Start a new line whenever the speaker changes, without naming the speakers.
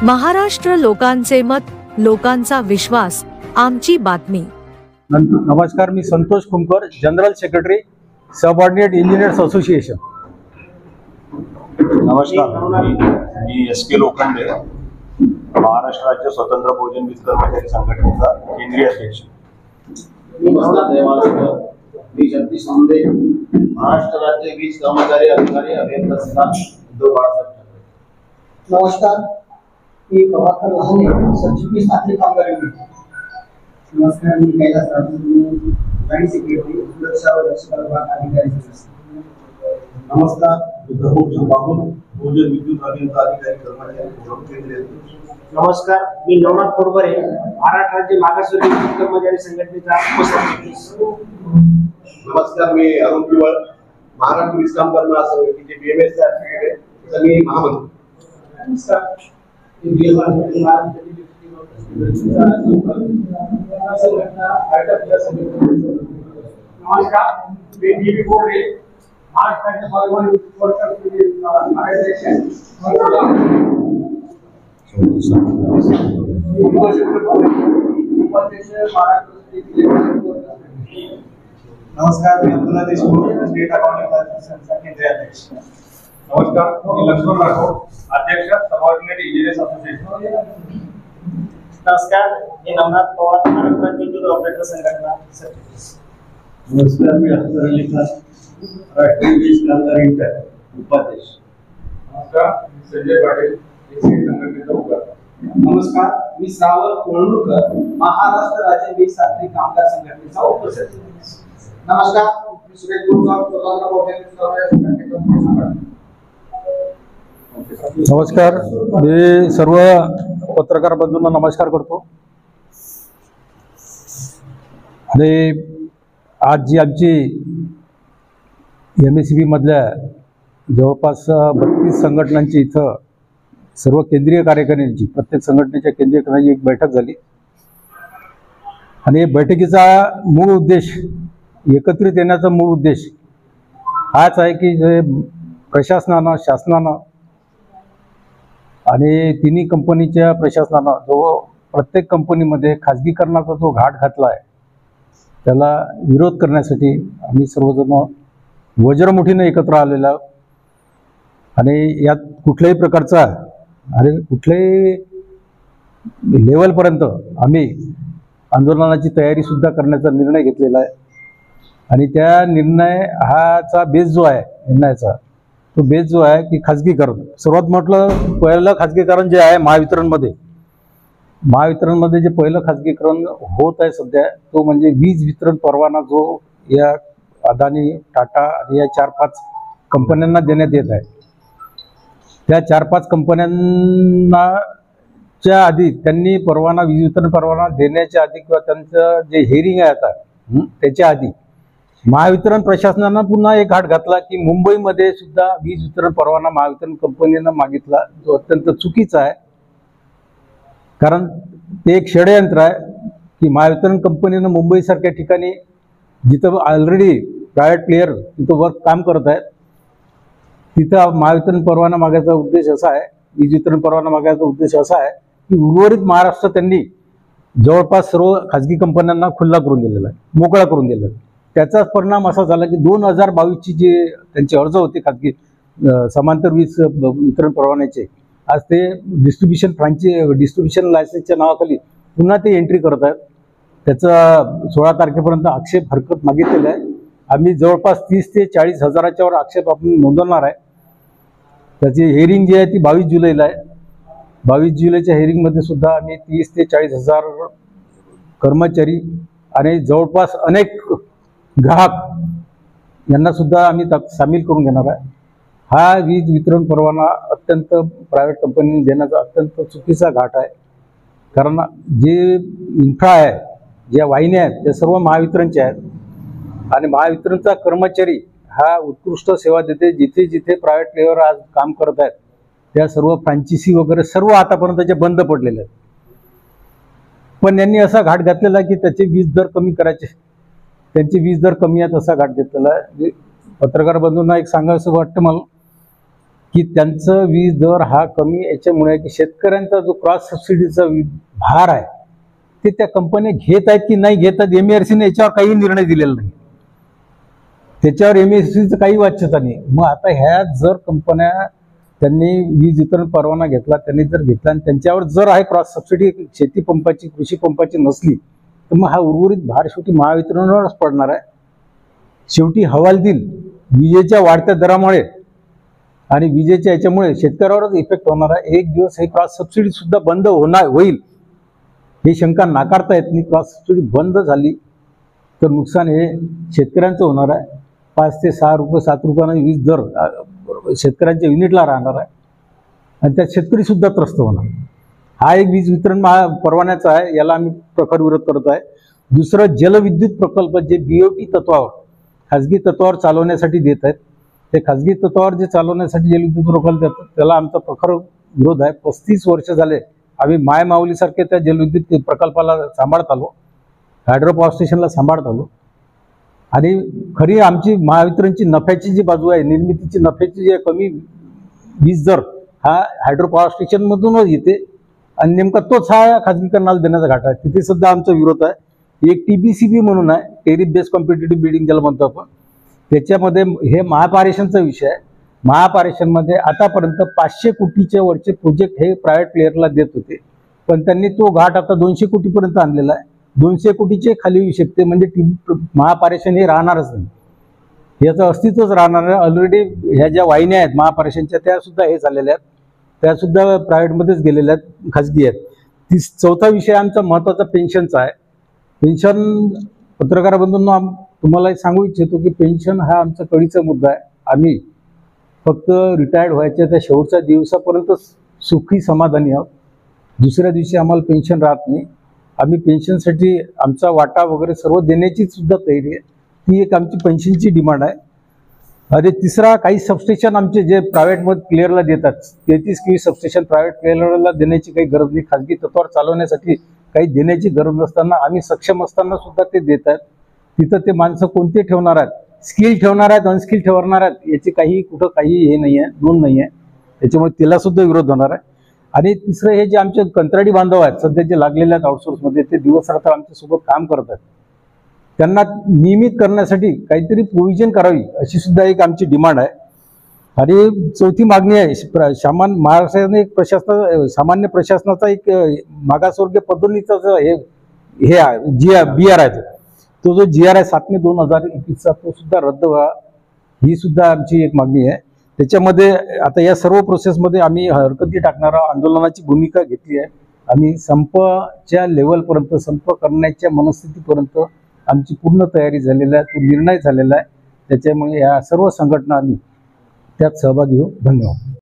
महाराष्ट्र लोकांचे मत, लोकांचा विश्वास, आमची बातमी।
नमस्कार, मी Santosh Kumkar, general secretary subordinate engineers association.
नमस्कार, मी एस.के. लोखंडे, महाराष्ट्र राज्य स्वतंत्र बहुजन वीज कर्मचारी संघटनेचा केंद्रीय अध्यक्ष।
मी जगदीश आंबे, महाराष्ट्र राज्य वीज कर्मचारी अधिकारी अभियंता संघ उद्धव बाळासाहेब ठाकरे।
नमस्कार, मी प्रभाकर लहाने, सचिव स्थानिक कामगार युनिट। नमस्कार, मी कैलास राठोड, जॉइंट सेक्रेटरी सुरक्षा व दक्षता विभाग अधिकारी।
नमस्कार, प्रभू संभागून बहुजन विद्युत अभियंता अधिकारी कर्मचारी केंद्रीय अध्यक्ष।
नमस्कार, मी नवनाथ कोरबरे, महाराष्ट्र राज्य मागासवर्गीय वीज कर्मचारी संघटनेचा उपसभापती।
नमस्कार, मी अरुण पिवळ, महाराष्ट्र वीज कामगार महासंघाचे बीएमएस सर्टिफिकेट मी महामंत्री।
नमस्कार,
मी डीबी बोर्डे, महाराष्ट्र राज्य स्वाभिमान
नमस्कार, मी अब्दुल्ला देशमुख, स्टेट अकाउंटिंग संस्था केंद्रीय अध्यक्ष।
नमस्कार, मी लक्ष्मण राठोड, अध्यक्ष सबऑर्डिनेट इंजिनियर्स असोसिएशन।
नमस्कार, मी नवनाथ पवार, महाराष्ट्र राज्य विद्युत ऑपरेटर संघटना।
नमस्कार, मी अख्तर अली खान, राष्ट्रीय वीज कामगार इंटर उपाध्यक्ष।
नमस्कार, मी संजय पाटील, एससी संघटनेचा उपाध्यक्ष।
नमस्कार, मी श्रावण कोळणूरकर, महाराष्ट्र राज्य वीज सात्री कामगार संघटनेचा उपसचिव। नमस्कार, मी सुरेश गुरुसाहेब, स्वतंत्र बहुजन वीज कर्मचारी संघटनेचा।
नमस्कार, मी सर्व पत्रकार बंधूंना नमस्कार करतो। आणि आज जी आमची MSEB मधल्या जवळपास 32 संघटनांची इथं सर्व केंद्रीय कार्यकारिणीची, प्रत्येक संघटनेच्या केंद्रीय कार्यकारिणीची एक बैठक झाली। आणि बैठकीचा मूळ उद्देश, एकत्रित येण्याचा मूळ उद्देश हाच आहे की जे प्रशासनानं, शासनानं आणि तिन्ही कंपनीच्या प्रशासनानं जो प्रत्येक कंपनीमध्ये खाजगीकरणाचा जो घाट घातला आहे त्याला विरोध करण्यासाठी आम्ही सर्वजण वज्रमुठीने एकत्र आलेलो आहोत। आणि यात कुठल्याही प्रकारचा कुठल्याही लेवलपर्यंत आम्ही आंदोलनाची तयारीसुद्धा करण्याचा निर्णय घेतलेला आहे। आणि त्या निर्णयाचा बेस जो आहे, निर्णयाचा तो बेस जो आहे की खाजगीकरण, सर्वात म्हटलं पहिलं खाजगीकरण जे आहे महावितरणमध्ये जे पहिलं खाजगीकरण होत आहे सध्या, तो म्हणजे वीज वितरण परवाना जो या अदानी, टाटा आणि या 4-5 कंपन्यांना देण्यात येत आहे। त्या 4-5 कंपन्यांच्या आधी त्यांनी परवाना, वीज वितरण परवाना देण्याच्या आधी किंवा त्यांचं जे हेरिंग आहे आता त्याच्या आधी महावितरण प्रशासनानं पुन्हा एक घाट घातला की मुंबईमध्ये सुद्धा वीज वितरण परवाना महावितरण कंपनीनं मागितला, जो अत्यंत चुकीचा आहे। कारण ते एक षडयंत्र आहे की महावितरण कंपनीनं मुंबईसारख्या ठिकाणी जिथं ऑलरेडी प्रायव्हेट प्लेयर तिथं काम करत आहेत, तिथं महावितरण परवाना मागायचा उद्देश असा आहे, वीज वितरण परवाना मागायचा उद्देश असा आहे की उर्वरित महाराष्ट्र त्यांनी जवळपास सर्व खाजगी कंपन्यांना खुल्ला करून दिलेला आहे, मोकळा करून दिलेला आहे। त्याचाच परिणाम असा झाला की 2022ची जे त्यांचे अर्ज होते खाजगी समांतर वीज वितरण परवान्याचे, आज ते डिस्ट्रीब्युशन लायसन्सच्या नावाखाली पुन्हा ते एंट्री करत आहेत। त्याचा 16 तारखेपर्यंत आक्षेप हरकत मागितलेला आहे। आम्ही जवळपास 30 ते 40 हजाराच्या वर आक्षेप आपण नोंदवणार आहे। त्याची हेरिंग जी आहे ती 22 जुलैला आहे। 22 जुलैच्या हेरिंगमध्ये सुद्धा आम्ही 30 ते 40 हजार कर्मचारी आणि जवळपास अनेक ग्राहक यांना सुद्धा आम्ही सामील करून घेणार आहे। हा वीज वितरण परवाना अत्यंत प्रायव्हेट कंपनीने देण्याचा अत्यंत चुकीचा घाट आहे। कारण जे इन्फ्रा आहे, ज्या वाहिन्या आहेत त्या सर्व महावितरणच्या आहेत आणि महावितरणचा कर्मचारी हा उत्कृष्ट सेवा देते। जिथे जिथे प्रायव्हेट प्लेयर आज काम करत आहेत त्या सर्व फ्रँचायझी वगैरे सर्व आतापर्यंतचे बंद पडलेले आहेत। पण यांनी असा घाट घातलेला की त्याचे वीज दर कमी करायचे, त्यांचे वीज दर कमी आहेत असा घाट घेतलेला आहे। पत्रकार बंधूंना एक सांगायचं वाटतं मला की त्यांचं वीज दर हा कमी याच्यामुळे आहे की शेतकऱ्यांचा जो क्रॉस सबसिडीचा भार आहे ते त्या कंपन्या घेत आहेत की नाही घेत आहेत, MERCने याच्यावर काही निर्णय दिलेला नाही. त्याच्यावर MERCचं काही वाच्यता नाही. मग आता ह्या जर कंपन्या त्यांनी वीज वितरण परवाना घेतला, त्यांनी जर घेतला आणि त्यांच्यावर जर आहे क्रॉस सबसिडी शेती पंपाची कृषी पंपाची नसली तर मग हा उर्वरित भार शेवटी महावितरणवरच पडणार आहे. शेवटी हवालदिल विजेच्या वाढत्या दरामुळे आणि विजेच्या याच्यामुळे शेतकऱ्यावरच इफेक्ट होणार आहे. एक दिवस हे क्रॉस सबसिडी सुद्धा बंद होईल ही शंका नाकारता येत नाही. क्रॉस सबसिडी बंद झाली तर नुकसान हे शेतकऱ्यांचं होणार आहे. 5 ते 6 रुपये 7 रुपयानं वीज दर शेतकऱ्यांच्या युनिटला राहणार आहे आणि त्यात शेतकरी सुद्धा त्रस्त होणार. हा एक वीज वितरण परवान्याचा आहे, याला आम्ही प्रखर विरोध करत आहे. दुसरं जलविद्युत प्रकल्प जे BOT तत्वावर खाजगी तत्वावर चालवण्यासाठी देत आहेत, ते खाजगी तत्वावर जे चालवण्यासाठी जलविद्युत प्रकल्प देतात त्याला आमचा प्रखर विरोध आहे. 35 वर्ष झाले आम्ही मायमाऊलीसारखे त्या जलविद्युत प्रकल्पाला सांभाळत आलो, हायड्रो पॉवर स्टेशनला सांभाळत आलो आणि खरी आमची महावितरणची नफ्याची जी बाजू आहे, निर्मितीची नफ्याची जे कमी वीज दर हा हायड्रो पॉवर स्टेशनमधूनच येते आणि नेमका तोच हा खाजगीकरणाला देण्याचा घाट आहे. तिथे सुद्धा आमचा विरोध आहे. एक TBCB म्हणून आहे, टेरिफ बेस्ड कॉम्पिटिटिव्ह बिडिंग ज्याला म्हणतो आपण, त्याच्यामध्ये हे महापारेषणचा विषय आहे. महापारेषणमध्ये आतापर्यंत 500 कोटीच्या वरचे प्रोजेक्ट हे प्रायव्हेट प्लेयरला देत होते, पण त्यांनी तो घाट आता 200 कोटीपर्यंत आणलेला आहे. 200 कोटीचे खाली येऊ शकते, म्हणजे महापारेषण हे राहणारच नाही, याचं अस्तित्वच राहणार आहे. ऑलरेडी ह्या ज्या वाहिन्या आहेत महापारेषणच्या त्या सुद्धा हे झालेल्या आहेत, त्या सुद्धा प्रायव्हेटमध्येच गेलेल्या आहेत, खाजगी आहेत. चौथा विषय आमचा महत्त्वाचा पेन्शनचा आहे. पेन्शन पत्रकार बंधूंना तुम्हाला सांगू इच्छितो की पेन्शन हा आमचा कळीचा मुद्दा आहे. आम्ही फक्त रिटायर्ड व्हायच्या त्या शेवटच्या दिवसापर्यंत सुखी समाधानी आहोत. दुसऱ्या दिवशी आम्हाला पेन्शन राहत नाही. आम्ही पेन्शनसाठी आमचा वाटा वगैरे सर्व देण्याची सुद्धा तयारी आहे. ती एक आमची पेन्शनची डिमांड आहे. आणि तिसरा, काही सबस्टेशन आमचे जे प्रायव्हेटमध्ये प्लेयरला देतात, 33 KV सबस्टेशन प्रायव्हेट प्लेयरला देण्याची काही गरज नाही. खाजगी तत्वावर चालवण्यासाठी काही देण्याची गरज नसताना, आम्ही सक्षम असताना सुद्धा ते देत आहेत. तिथं ते माणसं कोणते ठेवणार आहेत, स्किल ठेवणार आहेत, अनस्किल ठेवणार आहेत, याची काही कुठं काही हे नाही आहे, नोंद नाही आहे. त्याच्यामुळे तिला सुद्धा विरोध होणार आहे. आणि तिसरं, हे जे आमचे कंत्राटी बांधव आहेत सध्या जे लागलेले आहेत आउटसोर्समध्ये, ते दिवस रात्र आमच्यासोबत काम करत आहेत, त्यांना नियमित करण्यासाठी काहीतरी प्रोव्हिजन करावी अशी सुद्धा एक आमची डिमांड आहे. आणि चौथी मागणी आहे, महाराष्ट्राने एक सामान्य प्रशासनाचा एक मागासवर्गीय पदोन्नतीचा हे आहे BR आहे, तो जो GR आहे 7 मे 2021चा, तो सुद्धा रद्द व्हावा, ही सुद्धा आमची एक मागणी आहे. त्याच्यामध्ये आता या सर्व प्रोसेसमध्ये आम्ही हरकती टाकणारा आंदोलनाची भूमिका घेतली आहे. आम्ही संपच्या लेवलपर्यंत, संप करण्याच्या मनस्थितीपर्यंत आमची पूर्ण तयारी झालेली आहे, तो निर्णय झालेला आहे. त्याच्यामुळे या सर्व संघटना आम्ही त्यात सहभागी होऊ. धन्यवाद.